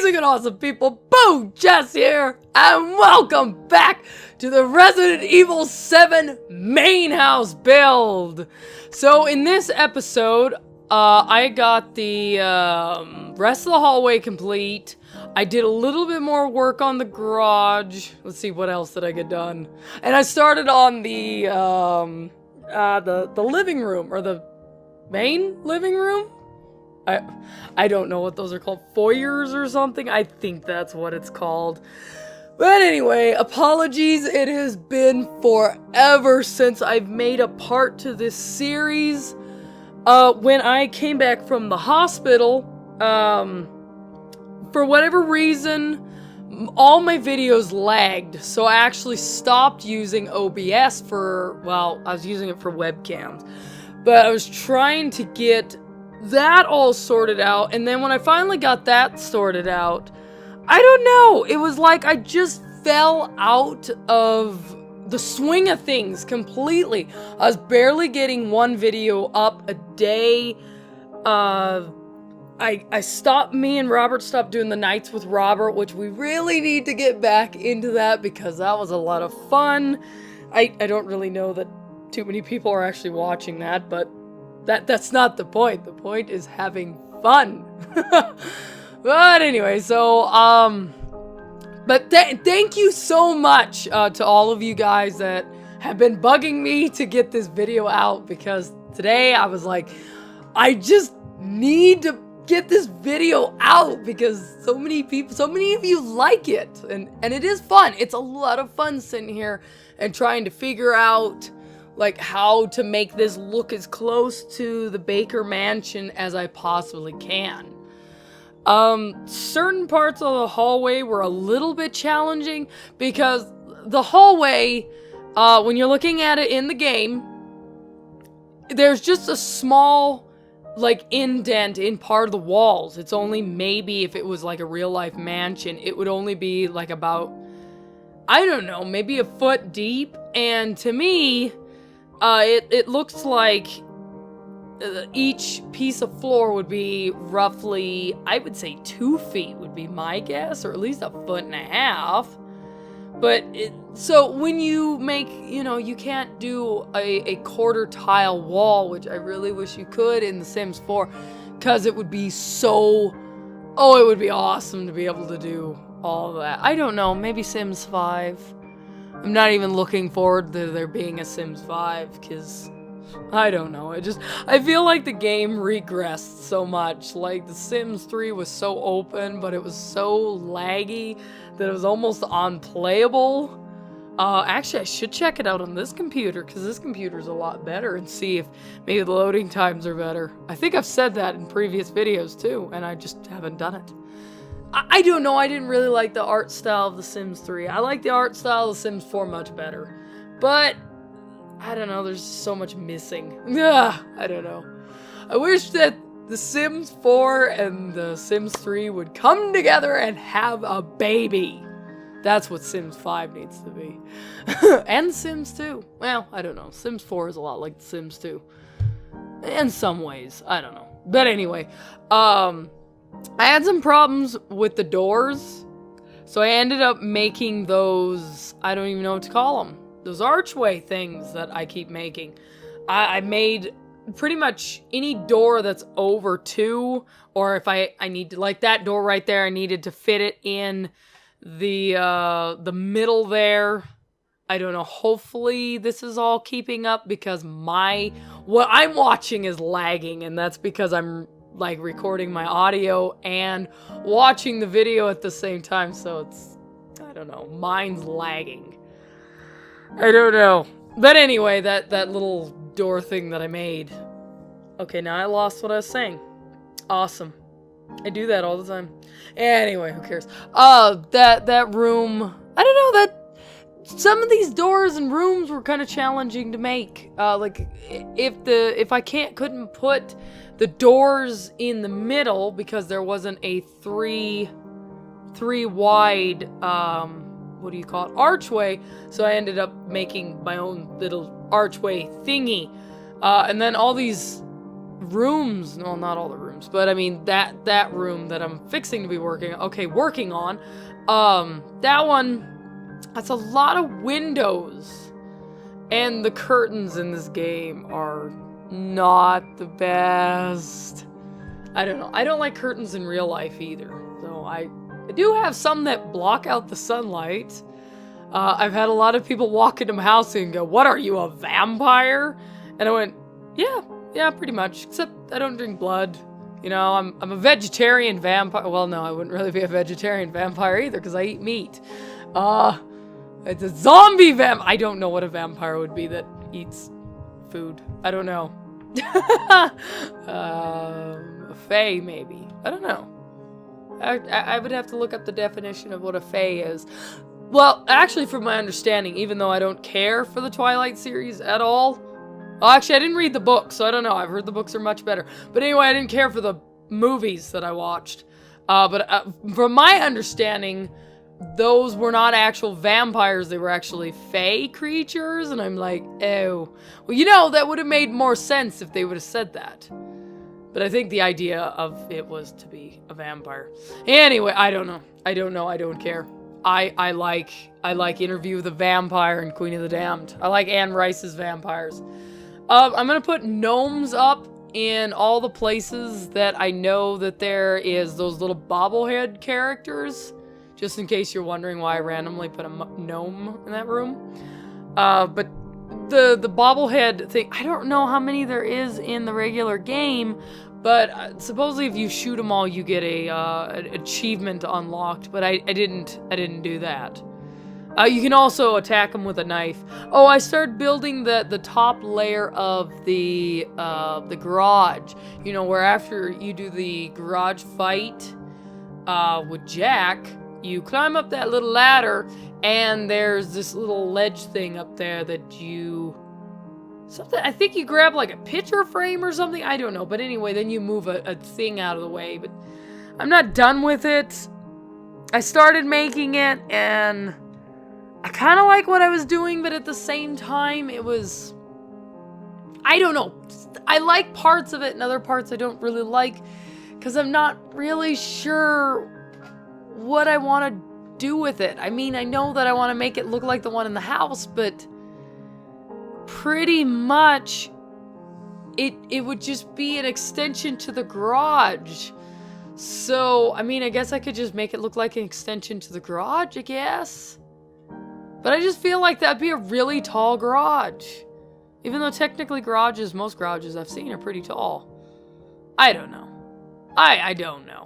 amazing and awesome people, BoJess here, and welcome back to the Resident Evil 7 main house build. So in this episode, I got the rest of the hallway complete. I did a little bit more work on the garage. Let's see, what else did I get done? And I started on the living room, or the main living room? I don't know what those are called, foyers or something. I think that's what it's called. But anyway, apologies. It has been forever since I've made a part to this series. When I came back from the hospital, for whatever reason, all my videos lagged. So I actually stopped using OBS for, well, I was using it for webcams. But I was trying to get that all sorted out, and then when I finally got that sorted out, I don't know, it was like I just fell out of the swing of things completely. I was barely getting one video up a day. I stopped, me and Robert stopped doing the nights with Robert, which we really need to get back into that because that was a lot of fun. I don't really know that too many people are actually watching that, but that's not the point. The point is having fun. But anyway, so, but thank you so much to all of you guys that have been bugging me to get this video out, because today I was like, I just need to get this video out because so many of you like it, and it is fun. It's a lot of fun sitting here and trying to figure out like how to make this look as close to the Baker Mansion as I possibly can. Certain parts of the hallway were a little bit challenging because the hallway, when you're looking at it in the game, there's just a small like indent in part of the walls. It's only, maybe if it was like a real life mansion, it would only be like about, I don't know, maybe a foot deep. And to me, it looks like each piece of floor would be roughly, I would say 2 feet would be my guess, or at least 1.5 feet. But so when you make, you can't do a quarter tile wall, which I really wish you could in The Sims 4, because it would be so, it would be awesome to be able to do all that. I don't know, maybe Sims 5. I'm not even looking forward to there being a Sims 5, because I don't know, I feel like the game regressed so much. Like, The Sims 3 was so open, but it was so laggy that it was almost unplayable. Actually, I should check it out on this computer, because this computer's a lot better, and see if maybe the loading times are better. I think I've said that in previous videos too, and I just haven't done it. I don't know, I didn't really like the art style of The Sims 3. I like the art style of The Sims 4 much better. But, I don't know, there's so much missing. I don't know. I wish that The Sims 4 and The Sims 3 would come together and have a baby. That's what Sims 5 needs to be. And Sims 2. Well, I don't know. Sims 4 is a lot like The Sims 2. In some ways. I don't know. But anyway, I had some problems with the doors, so I ended up making those, I don't even know what to call them, those archway things that I keep making. I made pretty much any door that's over 2, or if I need to, like that door right there, I needed to fit it in the middle there. I don't know, hopefully this is all keeping up, because what I'm watching is lagging, and that's because I'm like recording my audio and watching the video at the same time, so it's, I don't know, mine's lagging. I don't know. But anyway, that little door thing that I made. Okay, now I lost what I was saying. Awesome. I do that all the time. Anyway, who cares? That room, I don't know, that some of these doors and rooms were kind of challenging to make. Like if I couldn't put the doors in the middle because there wasn't a three wide what do you call it, archway, so I ended up making my own little archway thingy. And then all these rooms, well, not all the rooms, rooms. But I mean, that room that I'm fixing to be working on, that one, that's a lot of windows. And the curtains in this game are not the best. I don't know. I don't like curtains in real life either. So I do have some that block out the sunlight. I've had a lot of people walk into my house and go, "What are you, a vampire?" And I went, yeah, pretty much. Except I don't drink blood. You know, I'm a vegetarian vampire. Well, no, I wouldn't really be a vegetarian vampire either because I eat meat. It's a zombie vampire. I don't know what a vampire would be that eats food. I don't know. A fae, maybe. I don't know. I would have to look up the definition of what a fae is. Well, actually, from my understanding, even though I don't care for the Twilight series at all. Well, actually, I didn't read the books, so I don't know. I've heard the books are much better. But anyway, I didn't care for the movies that I watched. But from my understanding, those were not actual vampires. They were actually fae creatures. And I'm like, ew. Well, you know, that would have made more sense if they would have said that. But I think the idea of it was to be a vampire. Anyway, I don't know. I don't care. I like Interview with the Vampire and Queen of the Damned. I like Anne Rice's vampires. I'm gonna put gnomes up in all the places that I know that there is those little bobblehead characters. Just in case you're wondering why I randomly put a gnome in that room. But the bobblehead thing, I don't know how many there is in the regular game, but supposedly if you shoot them all, you get an achievement unlocked. But I didn't do that. You can also attack them with a knife. Oh, I started building the top layer of the garage. You know, where after you do the garage fight with Jack, you climb up that little ladder, and there's this little ledge thing up there that you... I think you grab like a picture frame or something. I don't know. But anyway, then you move a thing out of the way. But I'm not done with it. I started making it, and I kind of like what I was doing, but at the same time, it was... I don't know. I like parts of it, and other parts I don't really like, because I'm not really sure what I want to do with it. I mean, I know that I want to make it look like the one in the house, but pretty much it would just be an extension to the garage. So, I mean, I guess I could just make it look like an extension to the garage, I guess. But I just feel like that'd be a really tall garage. Even though technically most garages I've seen are pretty tall. I don't know. I don't know.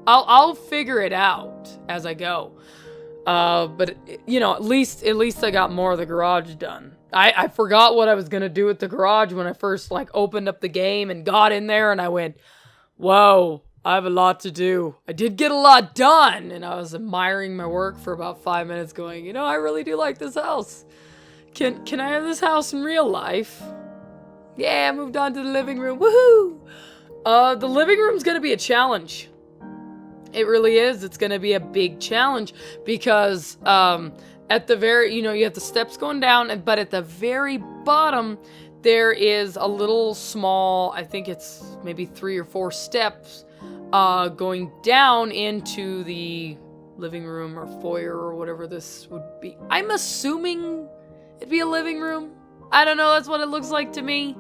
I'll figure it out as I go. But you know, at least I got more of the garage done. I forgot what I was gonna do with the garage when I first opened up the game and got in there, and I went, whoa, I have a lot to do. I did get a lot done, and I was admiring my work for about 5 minutes going, you know, I really do like this house. Can I have this house in real life? Yeah, I moved on to the living room. Woohoo! The living room's gonna be a challenge. It really is. It's gonna be a big challenge because at the very, you know, you have the steps going down, but at the very bottom there is a little small, I think it's maybe 3 or 4 steps going down into the living room or foyer or whatever this would be. I'm assuming it'd be a living room. I don't know, that's what it looks like to me.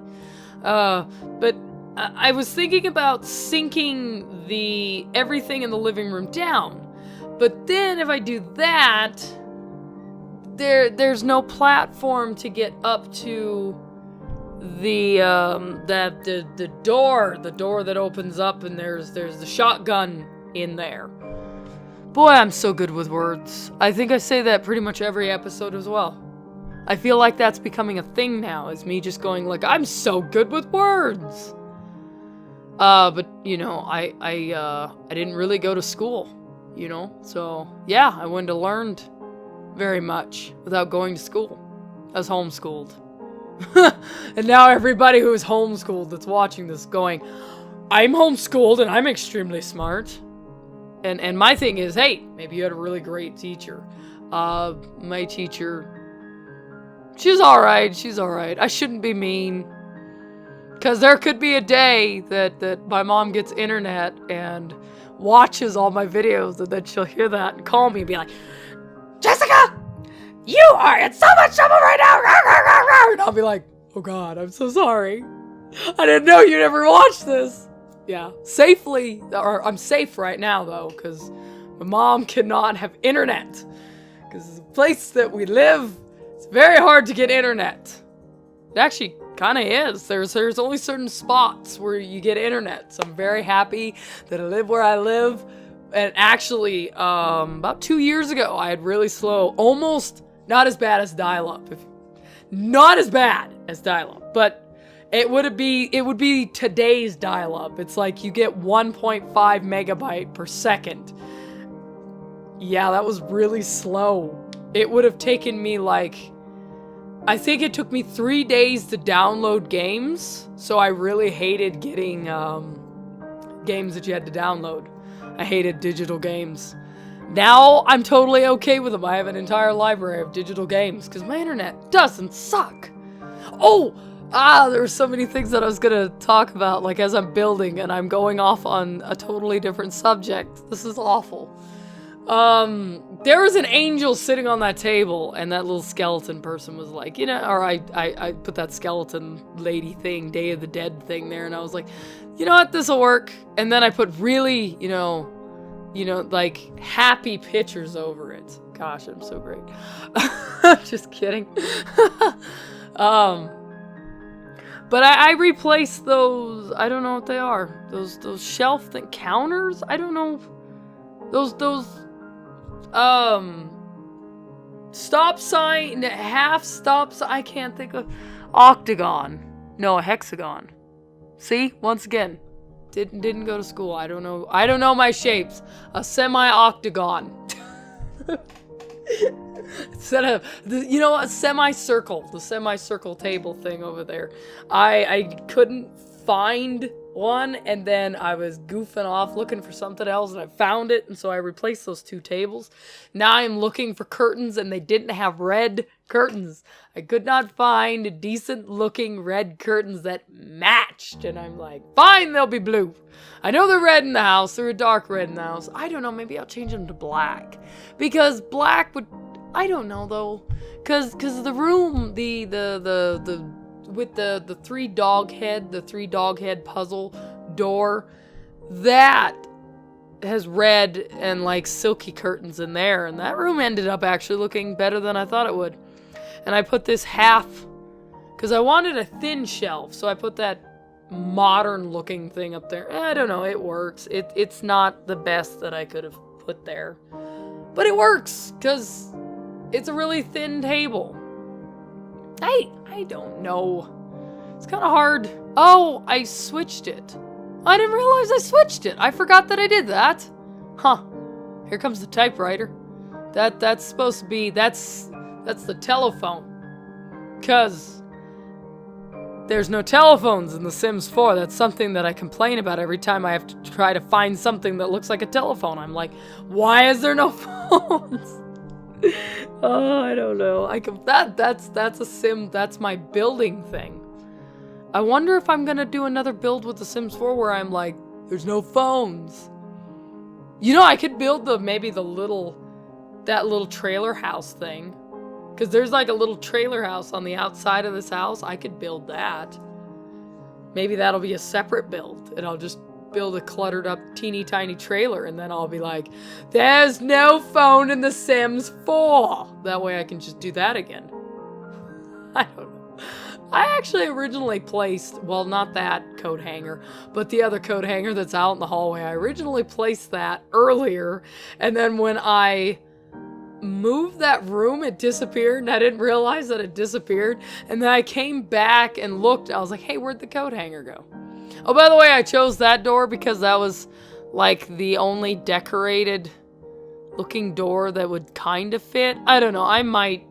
But I was thinking about sinking everything in the living room down. But then if I do that, there's no platform to get up to the door that opens up, and there's the shotgun in there. Boy, I'm so good with words. I think I say that pretty much every episode as well. I feel like that's becoming a thing now, is me just going like, I'm so good with words. But you know, I didn't really go to school, you know, so yeah, I wouldn't have learned very much without going to school. I was homeschooled. And now everybody who is homeschooled that's watching this going, I'm homeschooled and I'm extremely smart. And my thing is, hey, maybe you had a really great teacher. My teacher, she's alright. I shouldn't be mean. Because there could be a day that my mom gets internet and watches all my videos, and then she'll hear that and call me and be like, Jessica, you are in so much trouble right now. And I'll be like, oh God, I'm so sorry. I didn't know you'd ever watch this. Yeah, safely, or I'm safe right now though, because my mom cannot have internet. Because the place that we live, it's very hard to get internet. It actually kind of is. There's only certain spots where you get internet. So I'm very happy that I live where I live. And actually, about 2 years ago, I had really slow, almost not as bad as dial-up. Not as bad as dial-up, but it would be today's dial-up. It's like you get 1.5 megabyte per second. Yeah, that was really slow. It would have taken me like, I think it took me 3 days to download games. So I really hated getting games that you had to download. I hated digital games. Now I'm totally okay with them. I have an entire library of digital games because my internet doesn't suck. Oh, there were so many things that I was gonna talk about, like as I'm building, and I'm going off on a totally different subject. This is awful. There was an angel sitting on that table, and that little skeleton person was like, you know, or I put that skeleton lady thing, Day of the Dead thing there, and I was like, you know what, this'll work. And then I put really, you know, like happy pictures over it. Gosh, I'm so great. Just kidding. But I replaced those, I don't know what they are. Those shelf thing, counters? I don't know. Those, stop sign, half stop sign, I can't think of, octagon. No, a hexagon. See, once again, didn't go to school. I don't know my shapes. A semi-octagon. Instead of, a semicircle, the semicircle table thing over there. I couldn't find one, and then I was goofing off looking for something else, and I found it, and so I replaced those two tables. Now I'm looking for curtains, and they didn't have red curtains. I could not find decent looking red curtains that matched, and I'm like, fine, they'll be blue. I know they're red in the house, they're a dark red in the house. I don't know, maybe I'll change them to black. Because black would, I don't know though. Cause the room, with the three dog head puzzle door, that has red and like silky curtains in there, and that room ended up actually looking better than I thought it would. And I put this half, because I wanted a thin shelf, so I put that modern looking thing up there. I don't know, it works. It's not the best that I could have put there, but it works because it's a really thin table. I don't know. It's kind of hard. Oh, I switched it. I didn't realize I switched it. I forgot that I did that. Huh. Here comes the typewriter. That's supposed to be, that's the telephone. 'Cause there's no telephones in The Sims 4. That's something that I complain about every time I have to try to find something that looks like a telephone. I'm like, why is there no phones? Oh, I don't know. That's a sim. That's my building thing. I wonder if I'm gonna do another build with The Sims 4 where I'm like, there's no phones. You know, I could build that little trailer house thing. Because there's like a little trailer house on the outside of this house. I could build that. Maybe that'll be a separate build. And I'll just build a cluttered up teeny tiny trailer, and then I'll be like, there's no phone in The Sims 4. That way I can just do that again. I don't know. I actually originally placed, well, not that coat hanger, but the other coat hanger that's out in the hallway. I originally placed that earlier, and then when I moved that room, it disappeared, and I didn't realize that it disappeared. And then I came back and looked, and I was like, hey, where'd the coat hanger go? Oh, by the way, I chose that door because that was like the only decorated looking door that would kind of fit. I don't know, I might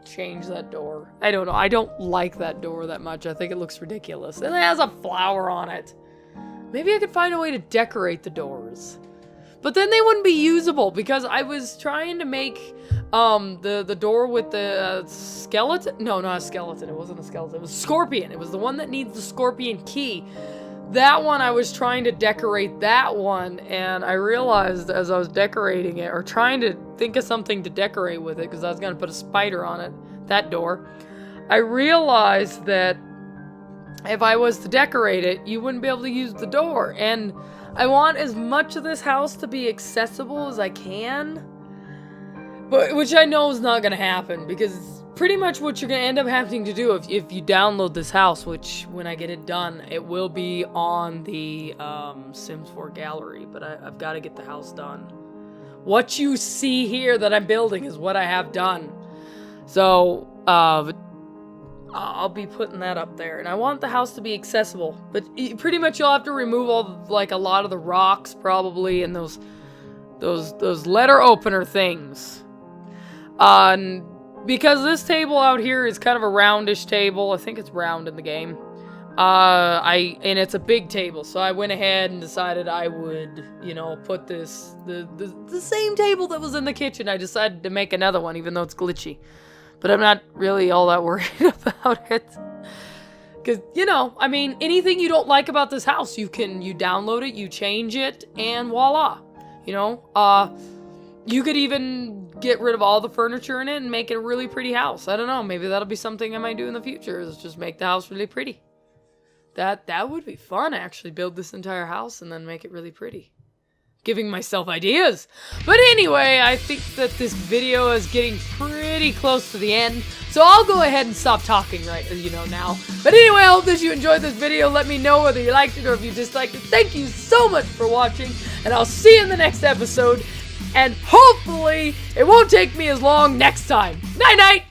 change that door. I don't know, I don't like that door that much. I think it looks ridiculous, and it has a flower on it. Maybe I could find a way to decorate the doors. But then they wouldn't be usable because I was trying to make The door with the skeleton? No, not a skeleton. It wasn't a skeleton. It was a scorpion. It was the one that needs the scorpion key. That one, I was trying to decorate that one, and I realized as I was decorating it, or trying to think of something to decorate with it, because I was going to put a spider on it, that door, I realized that if I was to decorate it, you wouldn't be able to use the door, and I want as much of this house to be accessible as I can, but which I know is not going to happen, because pretty much what you're going to end up having to do if you download this house, which when I get it done, it will be on the Sims 4 gallery, but I've got to get the house done. What you see here that I'm building is what I have done. So, I'll be putting that up there, and I want the house to be accessible, but pretty much you'll have to remove all, like, a lot of the rocks, probably, and those letter opener things. Because this table out here is kind of a roundish table. I think it's round in the game. And it's a big table, so I went ahead and decided I would, you know, put the same table that was in the kitchen. I decided to make another one, even though it's glitchy. But I'm not really all that worried about it. Because, you know, I mean, anything you don't like about this house, you download it, you change it, and voila. You know, you could even get rid of all the furniture in it and make it a really pretty house. I don't know, maybe that'll be something I might do in the future, is just make the house really pretty. That would be fun, actually, build this entire house and then make it really pretty. Giving myself ideas. But anyway, I think that this video is getting pretty close to the end, so I'll go ahead and stop talking right, you know, now. But anyway, I hope that you enjoyed this video. Let me know whether you liked it or if you disliked it. Thank you so much for watching, and I'll see you in the next episode. And hopefully, it won't take me as long next time. Night-night!